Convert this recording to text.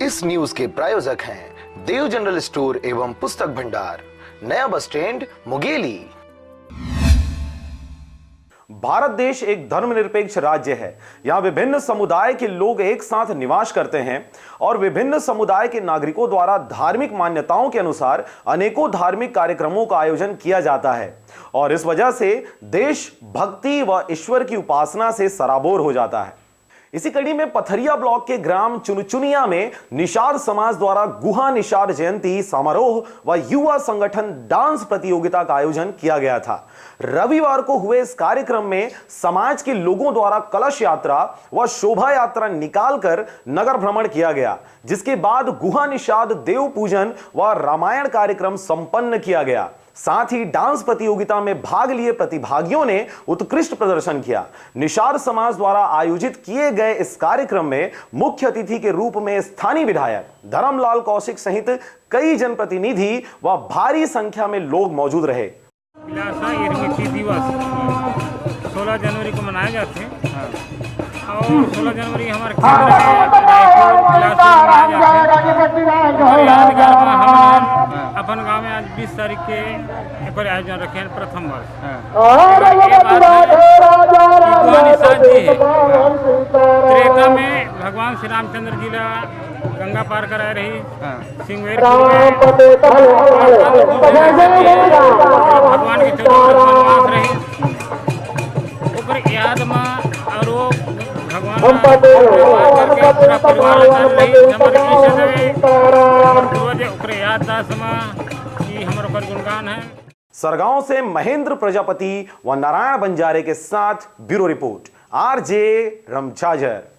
इस न्यूज के प्रायोजक हैं देव जनरल स्टोर एवं पुस्तक भंडार, नया बस स्टैंड, मुंगेली। भारत देश एक धर्मनिरपेक्ष राज्य है। यहाँ विभिन्न समुदाय के लोग एक साथ निवास करते हैं और विभिन्न समुदाय के नागरिकों द्वारा धार्मिक मान्यताओं के अनुसार अनेकों धार्मिक कार्यक्रमों का आयोजन किया जाता है और इस वजह से देश भक्ति व ईश्वर की उपासना से सराबोर हो जाता है। इसी कड़ी में पथरिया ब्लॉक के ग्राम चुनचुनिया में निषाद समाज द्वारा गुहा निषाद जयंती समारोह व युवा संगठन डांस प्रतियोगिता का आयोजन किया गया था। रविवार को हुए इस कार्यक्रम में समाज के लोगों द्वारा कलश यात्रा व शोभा यात्रा निकालकर नगर भ्रमण किया गया, जिसके बाद गुहा निषाद देव पूजन व रामायण कार्यक्रम संपन्न किया गया। साथ ही डांस प्रतियोगिता में भाग लिए प्रतिभागियों ने उत्कृष्ट प्रदर्शन किया। निषाद समाज द्वारा आयोजित किए गए इस कार्यक्रम में मुख्य अतिथि के रूप में स्थानीय विधायक धर्मलाल कौशिक सहित कई जनप्रतिनिधि व भारी संख्या में लोग मौजूद रहे। दिवस 16 जनवरी को मनाए जाते हैं और 16 जनवरी हमारे केंद्र में यादगार में हम अपन गांव में आज 20 तारीख के एक आयोजन रखे हैं प्रथम वर्ष। त्रेता में भगवान श्री रामचंद्र जी ला गंगा पार कराए रही सिंगवेर भगवान के 14 वनवास रही ओकर याद में और भगवान पूरा परिवार याद दास में हमारे पर गुणगान है। सरगांव से महेंद्र प्रजापति व नारायण बंजारे के साथ ब्यूरो रिपोर्ट, आरजे रमचाजर।